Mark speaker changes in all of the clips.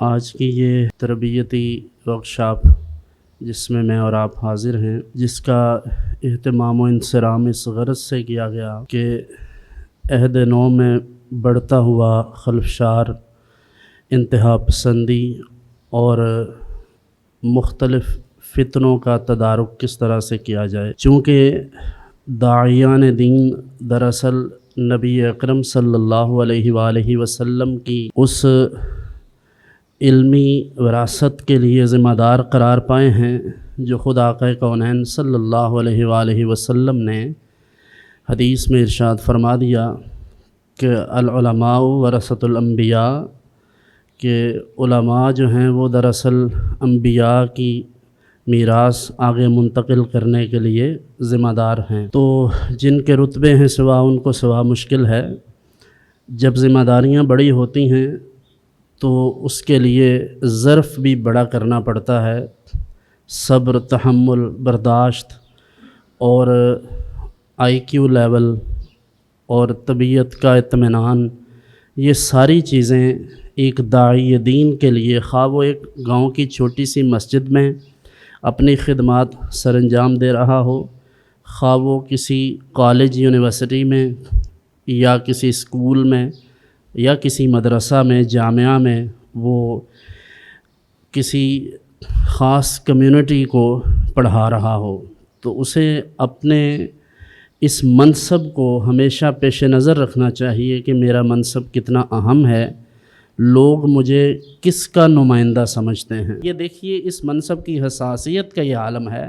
Speaker 1: آج کی یہ تربیتی ورکشاپ جس میں میں اور آپ حاضر ہیں، جس کا اہتمام و انصرام اس غرض سے کیا گیا کہ عہد نو میں بڑھتا ہوا خلفشار، انتہا پسندی اور مختلف فتنوں کا تدارک کس طرح سے کیا جائے، چونکہ داعیان دین دراصل نبی اکرم صلی اللہ علیہ وآلہ وسلم کی اس علمی وراثت کے لیے ذمہ دار قرار پائے ہیں جو خود آقا کونین صلی اللہ علیہ وآلہ وسلم نے حدیث میں ارشاد فرما دیا کہ العلماء ورثۃ الانبیاء، کہ علماء جو ہیں وہ دراصل انبیاء کی میراث آگے منتقل کرنے کے لیے ذمہ دار ہیں، تو جن کے رتبے ہیں سوا ان کو سوا مشکل ہے۔ جب ذمہ داریاں بڑی ہوتی ہیں تو اس کے لیے ظرف بھی بڑا کرنا پڑتا ہے، صبر، تحمل، برداشت اور آئی کیو لیول اور طبیعت کا اطمینان، یہ ساری چیزیں ایک داعی دین کے لیے، خواہ وہ ایک گاؤں کی چھوٹی سی مسجد میں اپنی خدمات سر انجام دے رہا ہو، خواہ وہ کسی کالج یونیورسٹی میں یا کسی اسکول میں یا کسی مدرسہ میں، جامعہ میں وہ کسی خاص کمیونٹی کو پڑھا رہا ہو، تو اسے اپنے اس منصب کو ہمیشہ پیش نظر رکھنا چاہیے کہ میرا منصب کتنا اہم ہے، لوگ مجھے کس کا نمائندہ سمجھتے ہیں۔ یہ دیکھیے اس منصب کی حساسیت کا یہ عالم ہے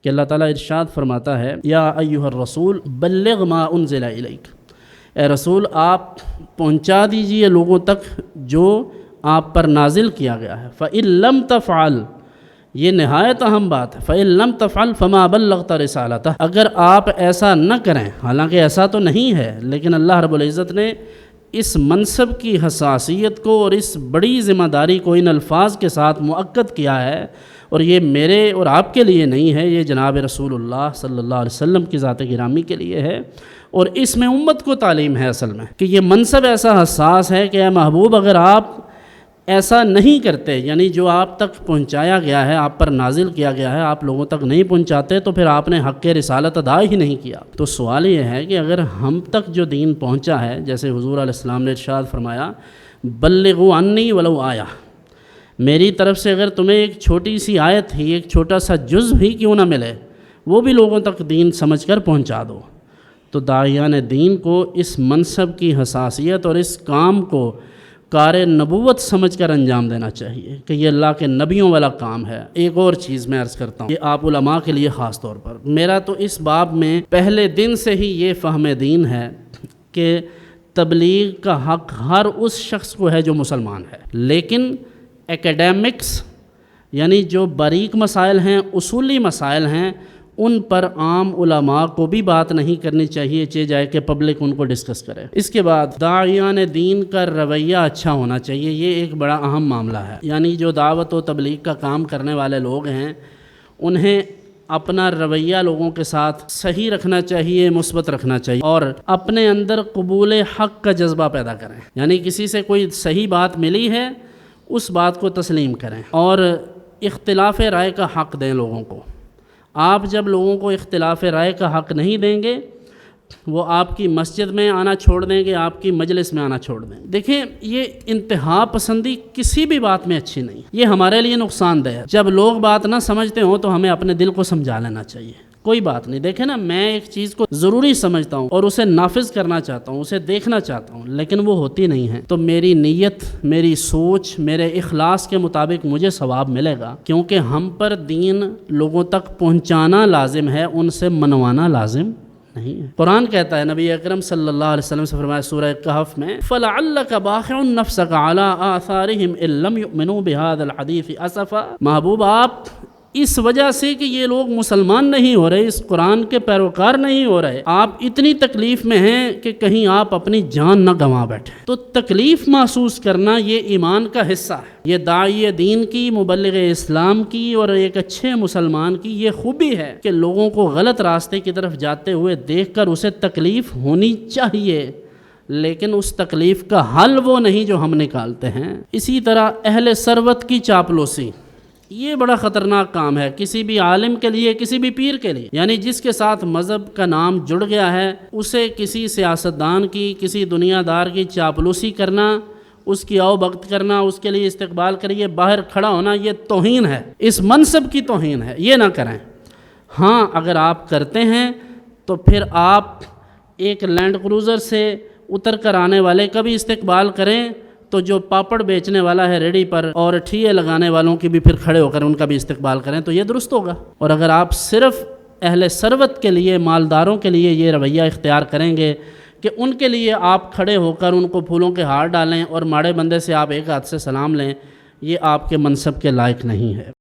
Speaker 1: کہ اللہ تعالیٰ ارشاد فرماتا ہے یا ایھا الرسول بلغ ما انزل الیک، اے رسول آپ پہنچا دیجئے لوگوں تک جو آپ پر نازل کیا گیا ہے۔ فَإِن لَمْ تَفْعَلْ، یہ نہایت اہم بات ہے، فَإِن لَمْ تَفْعَلْ فَمَا بَلَّغْتَ رِسَالَتَهُ، اگر آپ ایسا نہ کریں، حالانکہ ایسا تو نہیں ہے، لیکن اللہ رب العزت نے اس منصب کی حساسیت کو اور اس بڑی ذمہ داری کو ان الفاظ کے ساتھ مؤکد کیا ہے، اور یہ میرے اور آپ کے لیے نہیں ہے، یہ جناب رسول اللہ صلی اللہ علیہ وسلم کی ذات گرامی کے لیے ہے، اور اس میں امت کو تعلیم ہے اصل میں کہ یہ منصب ایسا حساس ہے کہ اے محبوب اگر آپ ایسا نہیں کرتے، یعنی جو آپ تک پہنچایا گیا ہے، آپ پر نازل کیا گیا ہے، آپ لوگوں تک نہیں پہنچاتے تو پھر آپ نے حق رسالت ادا ہی نہیں کیا۔ تو سوال یہ ہے کہ اگر ہم تک جو دین پہنچا ہے، جیسے حضور علیہ السلام نے ارشاد فرمایا بلغوا عنی ولو آیہ، میری طرف سے اگر تمہیں ایک چھوٹی سی آیت ہی، ایک چھوٹا سا جز بھی کیوں نہ ملے، وہ بھی لوگوں تک دین سمجھ کر پہنچا دو۔ تو داعیان دین کو اس منصب کی حساسیت اور اس کام کو کار نبوت سمجھ کر انجام دینا چاہیے کہ یہ اللہ کے نبیوں والا کام ہے۔ ایک اور چیز میں عرض کرتا ہوں، یہ آپ علماء کے لیے خاص طور پر، میرا تو اس باب میں پہلے دن سے ہی یہ فہم دین ہے کہ تبلیغ کا حق ہر اس شخص کو ہے جو مسلمان ہے، لیکن ایکیڈیمکس یعنی جو باریک مسائل ہیں، اصولی مسائل ہیں، ان پر عام علماء کو بھی بات نہیں کرنی چاہیے، چاہے جائے کہ پبلک ان کو ڈسکس کرے۔ اس کے بعد داعیان دین کا رویہ اچھا ہونا چاہیے، یہ ایک بڑا اہم معاملہ ہے، یعنی جو دعوت و تبلیغ کا کام کرنے والے لوگ ہیں انہیں اپنا رویہ لوگوں کے ساتھ صحیح رکھنا چاہیے، مثبت رکھنا چاہیے، اور اپنے اندر قبول حق کا جذبہ پیدا کریں، یعنی کسی سے کوئی صحیح بات ملی ہے اس بات کو تسلیم کریں، اور اختلاف رائے کا حق دیں لوگوں کو۔ آپ جب لوگوں کو اختلاف رائے کا حق نہیں دیں گے، وہ آپ کی مسجد میں آنا چھوڑ دیں گے، آپ کی مجلس میں آنا چھوڑ دیں گے۔ دیکھیں یہ انتہا پسندی کسی بھی بات میں اچھی نہیں، یہ ہمارے لیے نقصان دہ ہے۔ جب لوگ بات نہ سمجھتے ہوں تو ہمیں اپنے دل کو سمجھا لینا چاہیے، کوئی بات نہیں۔ دیکھیں نا، میں ایک چیز کو ضروری سمجھتا ہوں اور اسے نافذ کرنا چاہتا ہوں، اسے دیکھنا چاہتا ہوں، لیکن وہ ہوتی نہیں ہے، تو میری نیت، میری سوچ، میرے اخلاص کے مطابق مجھے ثواب ملے گا، کیونکہ ہم پر دین لوگوں تک پہنچانا لازم ہے، ان سے منوانا لازم نہیں ہے۔ قرآن کہتا ہے، نبی اکرم صلی اللہ علیہ وسلم سے فرمایا سورہ کہف میں فَلَعَلَّكَ بَاخِعٌ نَفْسَكَ عَلَىٰ آثَارِهِمْ إِن لَّمْ يُؤْمِنُوا بِهَٰذَا الْحَدِيثِ أَسَفًا، محبوب آپ اس وجہ سے کہ یہ لوگ مسلمان نہیں ہو رہے، اس قرآن کے پیروکار نہیں ہو رہے، آپ اتنی تکلیف میں ہیں کہ کہیں آپ اپنی جان نہ گنوا بیٹھیں۔ تو تکلیف محسوس کرنا یہ ایمان کا حصہ ہے، یہ داعی دین کی، مبلغ اسلام کی اور ایک اچھے مسلمان کی یہ خوبی ہے کہ لوگوں کو غلط راستے کی طرف جاتے ہوئے دیکھ کر اسے تکلیف ہونی چاہیے، لیکن اس تکلیف کا حل وہ نہیں جو ہم نکالتے ہیں۔ اسی طرح اہل ثروت کی چاپلوسی، یہ بڑا خطرناک کام ہے کسی بھی عالم کے لیے، کسی بھی پیر کے لیے، یعنی جس کے ساتھ مذہب کا نام جڑ گیا ہے اسے کسی سیاستدان کی، کسی دنیا دار کی چاپلوسی کرنا، اس کی آؤ بھگت کرنا، اس کے لیے استقبال کریے، باہر کھڑا ہونا، یہ توہین ہے، اس منصب کی توہین ہے، یہ نہ کریں۔ ہاں اگر آپ کرتے ہیں تو پھر آپ ایک لینڈ کروزر سے اتر کر آنے والے کا بھی استقبال کریں، تو جو پاپڑ بیچنے والا ہے ریڑھی پر اور ٹھیے لگانے والوں کی بھی پھر کھڑے ہو کر ان کا بھی استقبال کریں، تو یہ درست ہوگا۔ اور اگر آپ صرف اہل ثروت کے لیے، مالداروں کے لیے یہ رویہ اختیار کریں گے کہ ان کے لیے آپ کھڑے ہو کر ان کو پھولوں کے ہار ڈالیں اور ماڑے بندے سے آپ ایک ہاتھ سے سلام لیں، یہ آپ کے منصب کے لائق نہیں ہے۔